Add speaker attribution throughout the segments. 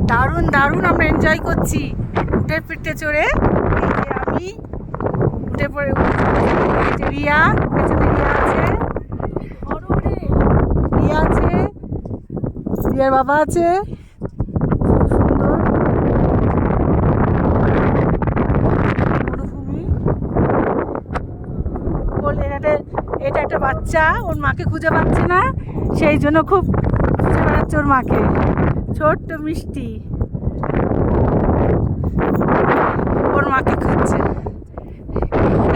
Speaker 1: দারুণ দারুণ আমরা এনজয় করছি উঠে পিঠে চড়ে। এই যে আমি উঠে পড়ে, রিয়া পেছনে, রিয়া আছে, রিয়ার বাবা আছে, সুন্দর মরুভূমি। এটা একটা বাচ্চা ওর মাকে খুঁজে পাচ্ছে না, সেই জন্য খুব খুঁজে বেড়াচ্ছে ওর মাকে। ছোট্ট মিষ্টি ওর মাকে খুঁজছে।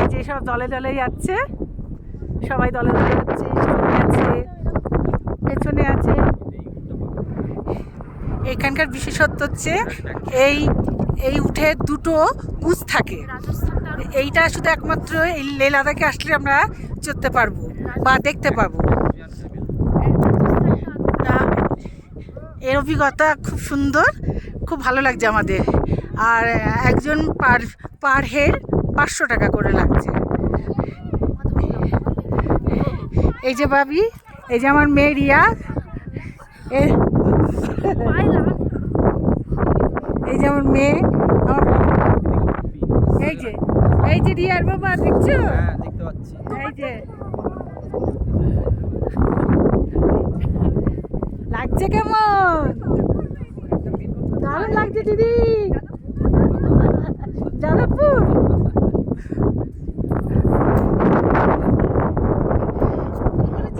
Speaker 1: এই যে সব দলে দলে যাচ্ছে, সবাই দলে দলে যাচ্ছে, সামনে আছে, পেছনে আছে। এখানকার বিশেষত্ব হচ্ছে এই এই উঠে দুটো কুচ থাকে। এইটা শুধু একমাত্র এই লে লাদাখে আসলে আমরা চড়তে পারবো বা দেখতে পারবো। এর অভিজ্ঞতা খুব সুন্দর, খুব ভালো লাগছে আমাদের। আর একজন পার হেড 500 টাকা করে লাগছে। এই যে ভাবি, এই যে আমার মেয়ে রিয়া, এই যে আমার মেয়ে, এই যে রিয়ার বাবা, দেখছো?
Speaker 2: দেখতে পাচ্ছি।
Speaker 1: এই যে লাগছে কেমন? দারুণ লাগছে দিদি। যাদবপুর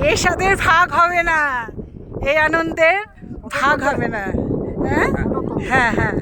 Speaker 1: এই স্বাদের ভাগ হবে না, এই আনন্দের ভাগ হবে না। হ্যাঁ হ্যাঁ হ্যাঁ।